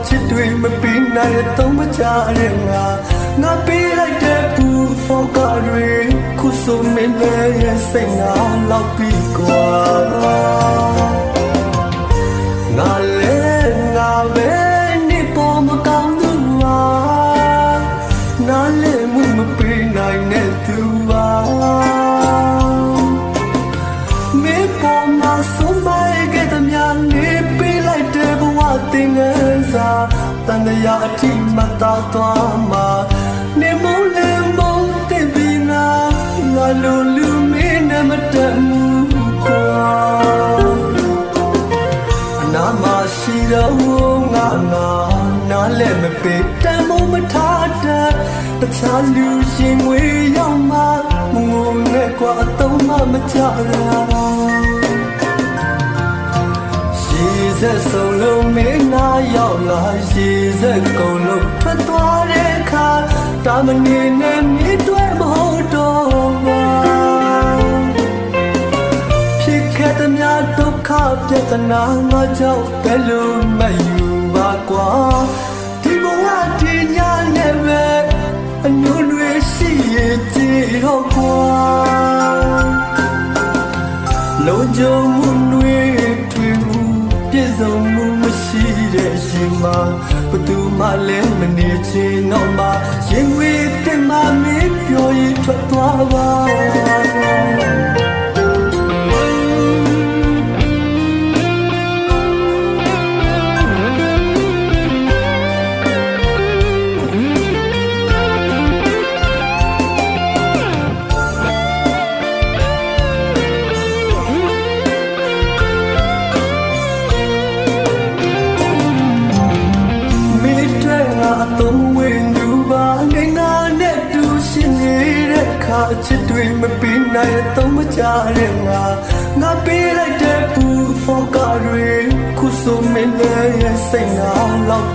ချစ်တွေမပြီးနိုင်တော့မကြရဲငါပေးလိုက်တဲ့ပူဖောကတွေခုဆိုမင်းလည်းရဲ့စိတ်ငါလောက်ပြီးကွာငါလည်းငါပဲနေပေါ်မကောင်းဘူးငါလည်းမှုမပြီးနိုင်တဲ့သူပါမင်းပေါ်မှာဆုံးမခဲ့တဲ့များနေပေးလိုက်တဲ့ဘဝတင်ငယ်စားတန်ရာအထိမတော်သွားမှာနေမလည်းမတဲ့ပြီးနာငါလိုလူမင်းနဲ့မတတ်ဘူးကွာအနာမရှိတော့ငါနားလည်းမပေးတမ်းမထားတဲ့တခြားလူရှင်ငွေရောက်မှမငုံနဲ့ကွာအတော့မကြရရှိစက်ဆုံးလုံးမင်းနာရောက်လာရှိစက်ကုန်လို့ထွက်သွားတဲ့အခါတာမနေနဲ့မြစ်တွဲမဟုတ်တော့ပါဖြစ်ခဲ့တဲ့များဒုက္ခပြဿနာငါကြောင့်ဘယ်လိုမယူပါကွာဒီဘဝဒီညနဲ့ပဲအညွန့်တွေရှိရဲ့ကြည့်တော့ကွာလုံးကြုံမှုတွေထွေမှုပြည့်စုံမှုမရှိတဲ့ရှင်မှာဘသူမှလည်းမနေချင်တော့မှရင်ဝေးတင်မှမင်းပြောရင်ထွက်သွားပါချစ်တွေမပြီးနိုင်တော့မကြရဲငါပေးလိုက်တဲ့ပူဖောကတွေခုဆိုမင်းလည်းစိတ်ငါလောက်